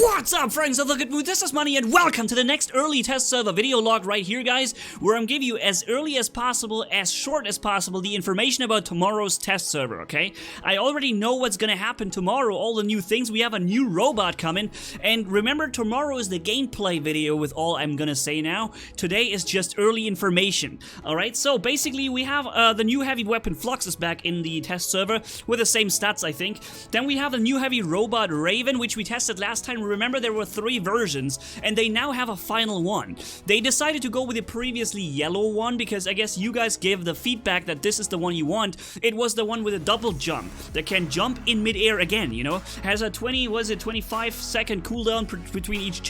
What's up, friends of the good mood? This is Manni and welcome to the next early test server video log right here, guys, where I'm giving you as early as possible, as short as possible, the information about tomorrow's test server, okay? I already know what's gonna happen tomorrow, all the new things. We have a new robot coming, and remember, tomorrow is the gameplay video with all I'm gonna say now. Today is just early information, alright? So basically, we have the new heavy weapon Flux is back in the test server with the same stats, I think. Then we have the new heavy robot Raven, which we tested last time. Remember, there were 3 versions, and they now have a final one. They decided to go with the previously yellow one because I guess you guys gave the feedback that this is the one you want. It was the one with a double jump that can jump in midair again, you know? Has a 25-second cooldown between each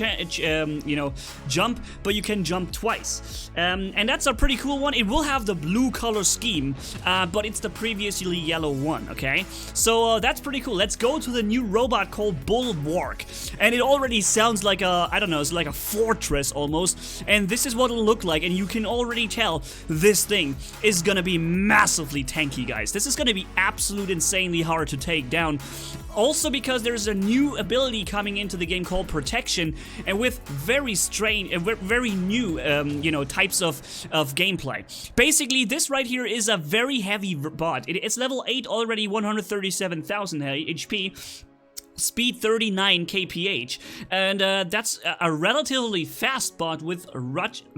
jump, but you can jump twice. And that's a pretty cool one. It will have the blue color scheme, but it's the previously yellow one, okay? So that's pretty cool. Let's go to the new robot called Bulwark. And it already sounds like a, I don't know, it's like a fortress almost. And this is what it'll look like, and you can already tell this thing is gonna be massively tanky, guys. This is gonna be absolutely insanely hard to take down. Also because there's a new ability coming into the game called Protection, and with very strange, very new, types of gameplay. Basically, this right here is a very heavy bot. It's level 8 already, 137,000 HP. Speed 39 kph, and that's a relatively fast bot with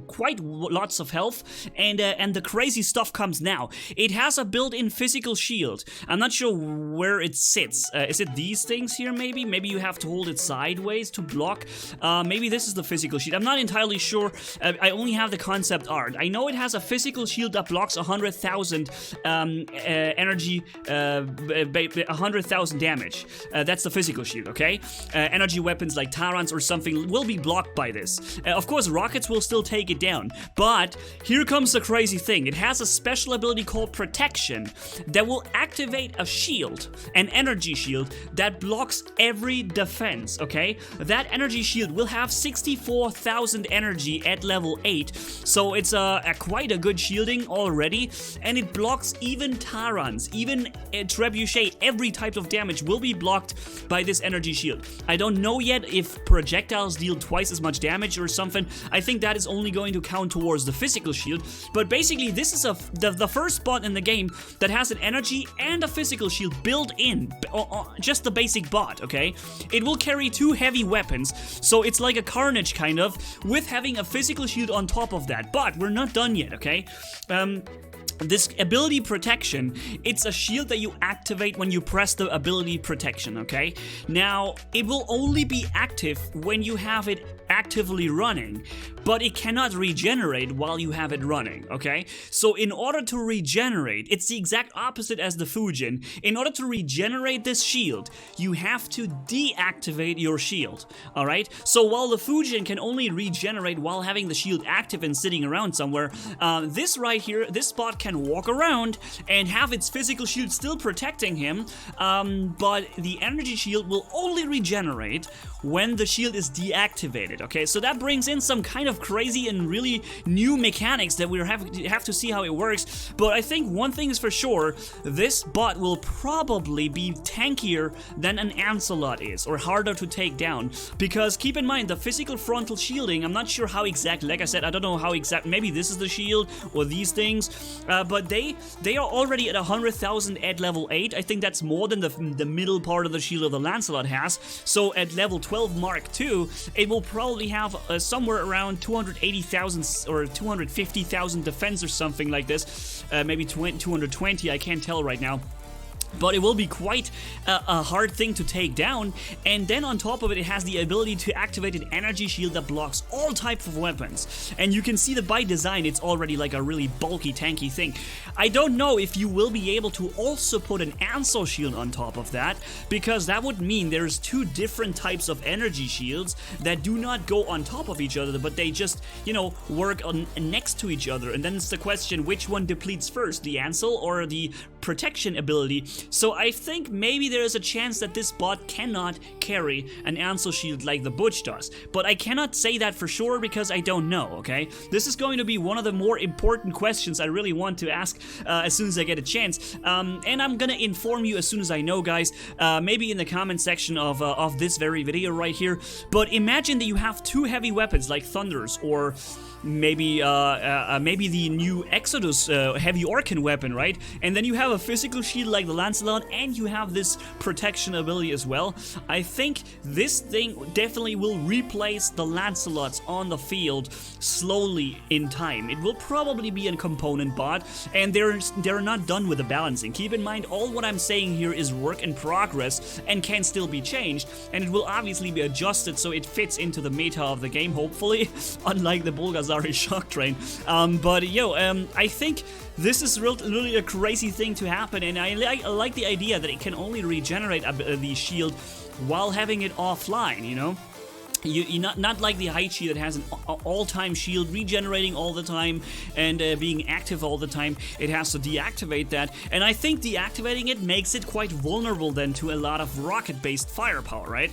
quite lots of health, and the crazy stuff comes now. It has a built-in physical shield. I'm not sure where it sits. Is it these things here, maybe? Maybe you have to hold it sideways to block. Maybe this is the physical shield. I'm not entirely sure. I only have the concept art. I know it has a physical shield that blocks 100,000 energy, 100,000 damage. That's the physical shield, okay? Energy weapons like Tarans or something will be blocked by this. Of course, rockets will still take it down, but here comes the crazy thing. It has a special ability called Protection that will activate a shield, an energy shield, that blocks every defense, okay? That energy shield will have 64,000 energy at level 8, so it's quite a good shielding already, and it blocks even Tarans, even Trebuchet. Every type of damage will be blocked by this energy shield. I don't know yet if projectiles deal twice as much damage or something. I think that is only going to count towards the physical shield, but basically this is the first bot in the game that has an energy and a physical shield built in, just the basic bot, okay? It will carry 2 heavy weapons, so it's like a Carnage kind of, with having a physical shield on top of that, but we're not done yet, okay? This ability Protection, it's a shield that you activate when you press the ability Protection, okay? Now, it will only be active when you have it actively running, but it cannot regenerate while you have it running, okay? So in order to regenerate, it's the exact opposite as the Fujin. In order to regenerate this shield, you have to deactivate your shield, alright? So while the Fujin can only regenerate while having the shield active and sitting around somewhere, this right here, this spot can walk around and have its physical shield still protecting him, but the energy shield will only regenerate when the shield is deactivated, okay? So that brings in some kind of crazy and really new mechanics that we have to see how it works, but I think one thing is for sure, this bot will probably be tankier than an Ancelot is, or harder to take down, because keep in mind, the physical frontal shielding, I'm not sure how exact, like I said, I don't know how exact, maybe this is the shield, or these things, but they are already at 100,000 at level 8, I think that's more than the middle part of the shield of the Lancelot has, so at level 12 Mark II, it will probably have somewhere around 280,000 or 250,000 defense or something like this, maybe 220, I can't tell right now. But it will be quite a hard thing to take down, and then on top of it, it has the ability to activate an energy shield that blocks all types of weapons. And you can see that by design, it's already like a really bulky, tanky thing. I don't know if you will be able to also put an Ansel shield on top of that, because that would mean there's 2 different types of energy shields that do not go on top of each other, but they just, work next to each other. And then it's the question, which one depletes first, the Ansel or the protection ability, so I think maybe there is a chance that this bot cannot carry an Ansel shield like the Butch does. But I cannot say that for sure because I don't know, okay? This is going to be one of the more important questions I really want to ask as soon as I get a chance. And I'm gonna inform you as soon as I know, guys, maybe in the comment section of this very video right here. But imagine that you have two heavy weapons like Thunders, or maybe the new Exodus heavy Orcan weapon, right? And then you have a physical shield like the Lancelot, and you have this protection ability as well. I think this thing definitely will replace the Lancelots on the field slowly in time. It will probably be a component bot, and they're not done with the balancing. Keep in mind, all what I'm saying here is work in progress and can still be changed, and it will obviously be adjusted so it fits into the meta of the game, hopefully, unlike the Bulgazari Shock Train. I think this is really a crazy thing to happen, and I like the idea that it can only regenerate the shield while having it offline, you know? You not like the Haichi that has an all-time shield regenerating all the time and being active all the time. It has to deactivate that, and I think deactivating it makes it quite vulnerable then to a lot of rocket-based firepower, right?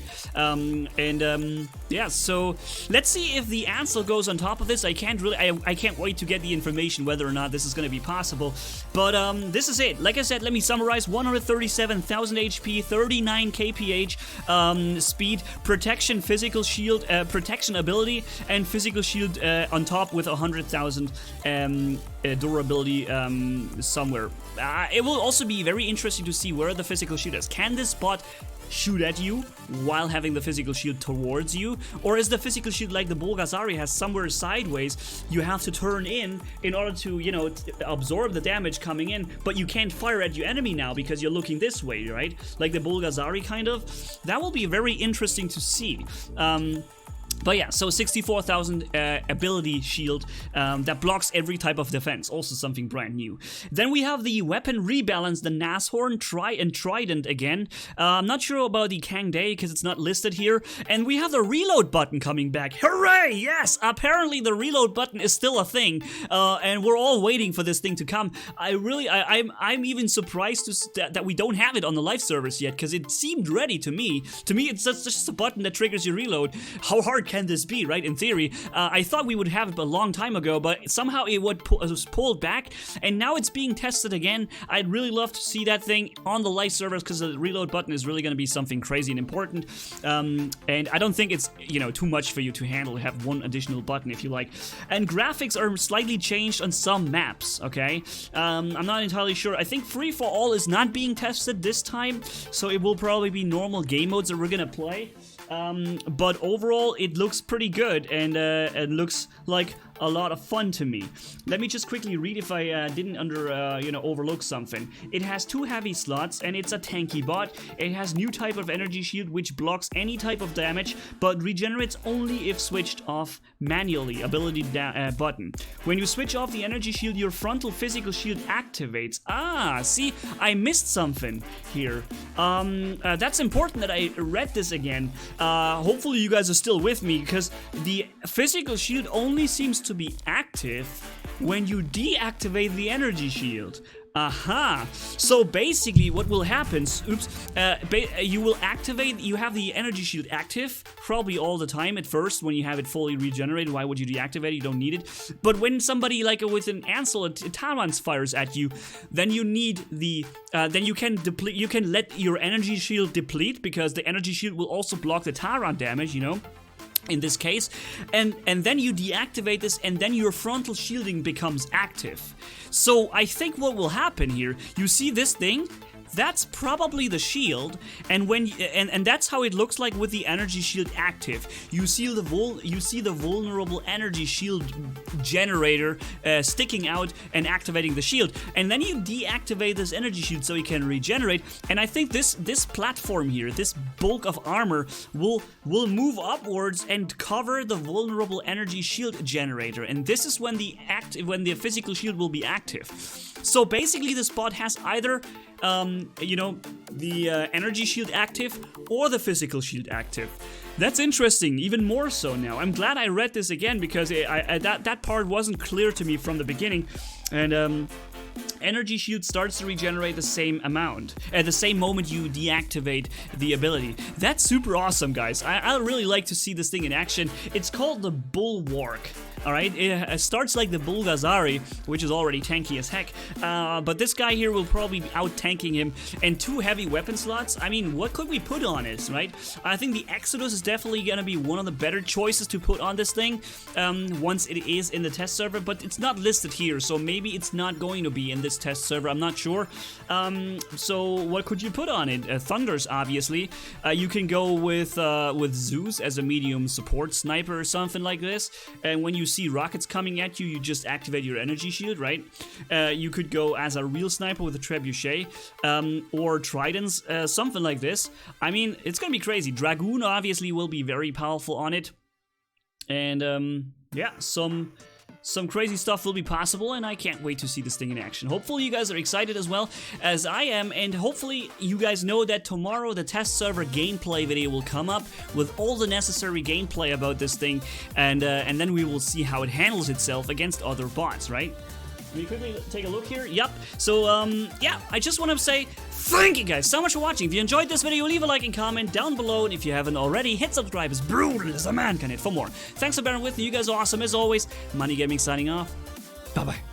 Yeah, so let's see if the Ansel goes on top of this. I can't wait to get the information whether or not this is going to be possible. But this is it. Like I said, let me summarize: 137,000 HP, 39 kph, speed, protection, physical shield, protection ability, and physical shield on top with 100,000 durability somewhere. It will also be very interesting to see where the physical shield is. Can this bot shoot at you while having the physical shield towards you, or is the physical shield like the Bulgazari has somewhere sideways you have to turn in order to, you know, absorb the damage coming in, but you can't fire at your enemy now because you're looking this way, right? Like the Bulgazari kind of. That will be very interesting to see. But yeah, so 64,000 ability shield that blocks every type of defense, also something brand new. Then we have the weapon rebalance, the Nashorn, Trident again. I'm not sure about the Kang Day because it's not listed here. And we have the reload button coming back. Hooray! Yes! Apparently the reload button is still a thing, and we're all waiting for this thing to come. I'm even surprised that we don't have it on the live servers yet, because it seemed ready to me. To me, it's just a button that triggers your reload. How hard can this be, right? In theory, I thought we would have it a long time ago, but somehow it was pulled back, and now it's being tested again. I'd really love to see that thing on the live servers, because the reload button is really going to be something crazy and important. And I don't think it's, you know, too much for you to handle. Have one additional button if you like. And graphics are slightly changed on some maps. Okay, I'm not entirely sure. I think free for all is not being tested this time, so it will probably be normal game modes that we're gonna play. But overall, it looks pretty good, and it looks like a lot of fun to me. Let me just quickly read if I didn't overlook something. It has 2 heavy slots, and it's a tanky bot. It has new type of energy shield, which blocks any type of damage, but regenerates only if switched off manually. Ability button. When you switch off the energy shield, your frontal physical shield activates. Ah, see, I missed something here. That's important that I read this again. Hopefully you guys are still with me, because the physical shield only seems to be active when you deactivate the energy shield. Aha! So basically what will happen, you will activate, you have the energy shield active, probably all the time at first when you have it fully regenerated. Why would you deactivate it? You don't need it. But when somebody like with an Ansel, a Tyrant fires at you, then you need the, then you can deplete, you can let your energy shield deplete, because the energy shield will also block the Tyrant damage, you know, in this case, and then you deactivate this, and then your frontal shielding becomes active. So I think what will happen here, you see this thing? That's probably the shield, and when and that's how it looks like with the energy shield active. You see the vulnerable energy shield generator sticking out and activating the shield, and then you deactivate this energy shield so it can regenerate. And I think this platform here, this bulk of armor, will move upwards and cover the vulnerable energy shield generator, and this is when the physical shield will be active. So basically, this bot has either the energy shield active or the physical shield active. That's interesting, even more so now. I'm glad I read this again, because that part wasn't clear to me from the beginning. And energy shield starts to regenerate the same amount at the same moment you deactivate the ability. That's super awesome, guys. I really like to see this thing in action. It's called the Bulwark. Alright, it starts like the Bulgazari, which is already tanky as heck, but this guy here will probably be out-tanking him, and 2 heavy weapon slots. I mean, what could we put on it, right? I think the Exodus is definitely gonna be one of the better choices to put on this thing, once it is in the test server, but it's not listed here, so maybe it's not going to be in this test server, I'm not sure. So what could you put on it? Thunders, obviously. You can go with Zeus as a medium support sniper or something like this, and when you see rockets coming at you, you just activate your energy shield, right? You could go as a real sniper with a trebuchet, or tridents, something like this. I mean, it's gonna be crazy. Dragoon obviously will be very powerful on it, and yeah, some crazy stuff will be possible, and I can't wait to see this thing in action. Hopefully you guys are excited as well as I am, and hopefully you guys know that tomorrow the test server gameplay video will come up with all the necessary gameplay about this thing, and then we will see how it handles itself against other bots, right? Let me quickly take a look here. Yep. So, yeah, I just want to say thank you guys so much for watching. If you enjoyed this video, leave a like and comment down below. And if you haven't already, hit subscribe. It's brutal as a man can hit for more. Thanks for bearing with me. You guys are awesome as always. Manni-Gaming signing off. Bye-bye.